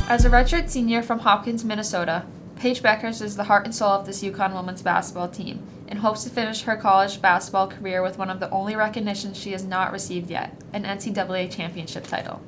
As a redshirt senior from Hopkins, Minnesota, Paige Bueckers is the heart and soul of this UConn women's basketball team and hopes to finish her college basketball career with one of the only recognitions she has not received yet, an NCAA championship title.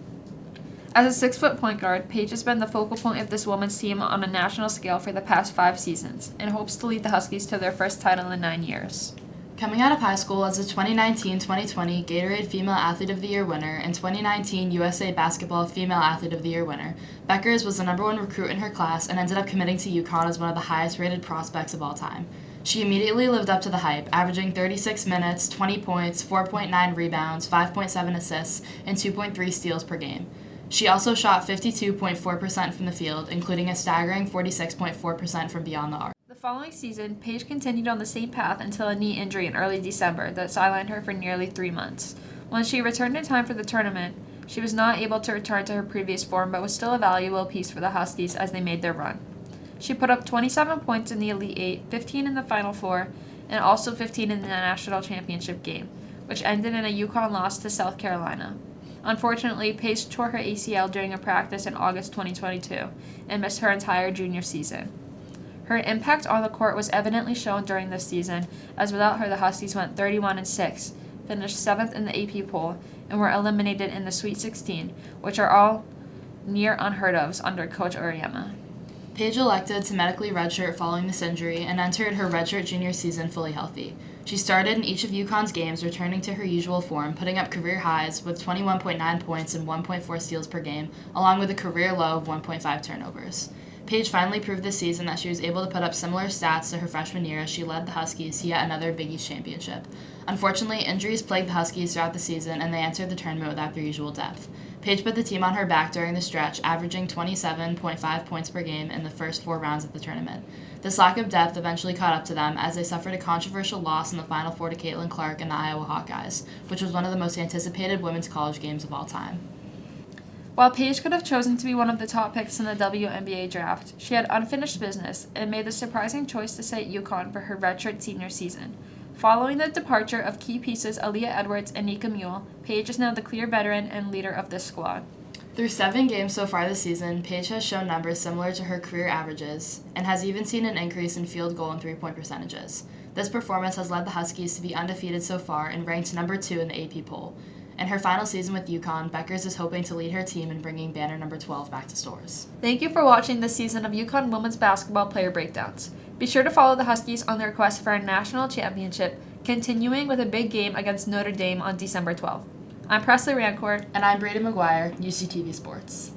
As a 6-foot point guard, Paige has been the focal point of this women's team on a national scale for the past 5 seasons and hopes to lead the Huskies to their first title in 9 years. Coming out of high school as a 2019-2020 Gatorade Female Athlete of the Year winner and 2019 USA Basketball Female Athlete of the Year winner, Bueckers was the #1 recruit in her class and ended up committing to UConn as one of the highest-rated prospects of all time. She immediately lived up to the hype, averaging 36 minutes, 20 points, 4.9 rebounds, 5.7 assists, and 2.3 steals per game. She also shot 52.4% from the field, including a staggering 46.4% from beyond the arc. The following season, Paige continued on the same path until a knee injury in early December that sidelined her for nearly 3 months. When she returned in time for the tournament, she was not able to return to her previous form but was still a valuable piece for the Huskies as they made their run. She put up 27 points in the Elite Eight, 15 in the Final Four, and also 15 in the national championship game, which ended in a UConn loss to South Carolina. Unfortunately, Paige tore her ACL during a practice in August 2022 and missed her entire junior season. Her impact on the court was evidently shown during this season, as without her the Huskies went 31-6, finished 7th in the AP poll, and were eliminated in the Sweet 16, which are all near unheard of under Coach Auriemma. Paige elected to medically redshirt following this injury and entered her redshirt junior season fully healthy. She started in each of UConn's games, returning to her usual form, putting up career highs with 21.9 points and 1.4 steals per game, along with a career low of 1.5 turnovers. Paige finally proved this season that she was able to put up similar stats to her freshman year as she led the Huskies to yet another Big East championship. Unfortunately, injuries plagued the Huskies throughout the season, and they entered the tournament without their usual depth. Paige put the team on her back during the stretch, averaging 27.5 points per game in the first 4 rounds of the tournament. This lack of depth eventually caught up to them as they suffered a controversial loss in the Final Four to Caitlin Clark and the Iowa Hawkeyes, which was one of the most anticipated women's college games of all time. While Paige could have chosen to be one of the top picks in the WNBA draft, she had unfinished business and made the surprising choice to stay at UConn for her redshirt senior season. Following the departure of key pieces Aaliyah Edwards and Nika Mule, Paige is now the clear veteran and leader of this squad. Through 7 games so far this season, Paige has shown numbers similar to her career averages and has even seen an increase in field goal and 3-point percentages. This performance has led the Huskies to be undefeated so far and ranked #2 in the AP poll. In her final season with UConn, Bueckers is hoping to lead her team in bringing banner number 12 back to stores. Thank you for watching this season of UConn Women's Basketball Player Breakdowns. Be sure to follow the Huskies on their quest for a national championship, continuing with a big game against Notre Dame on December 12th. I'm Presley Rancourt. And I'm Braedy McGuire, UCTV Sports.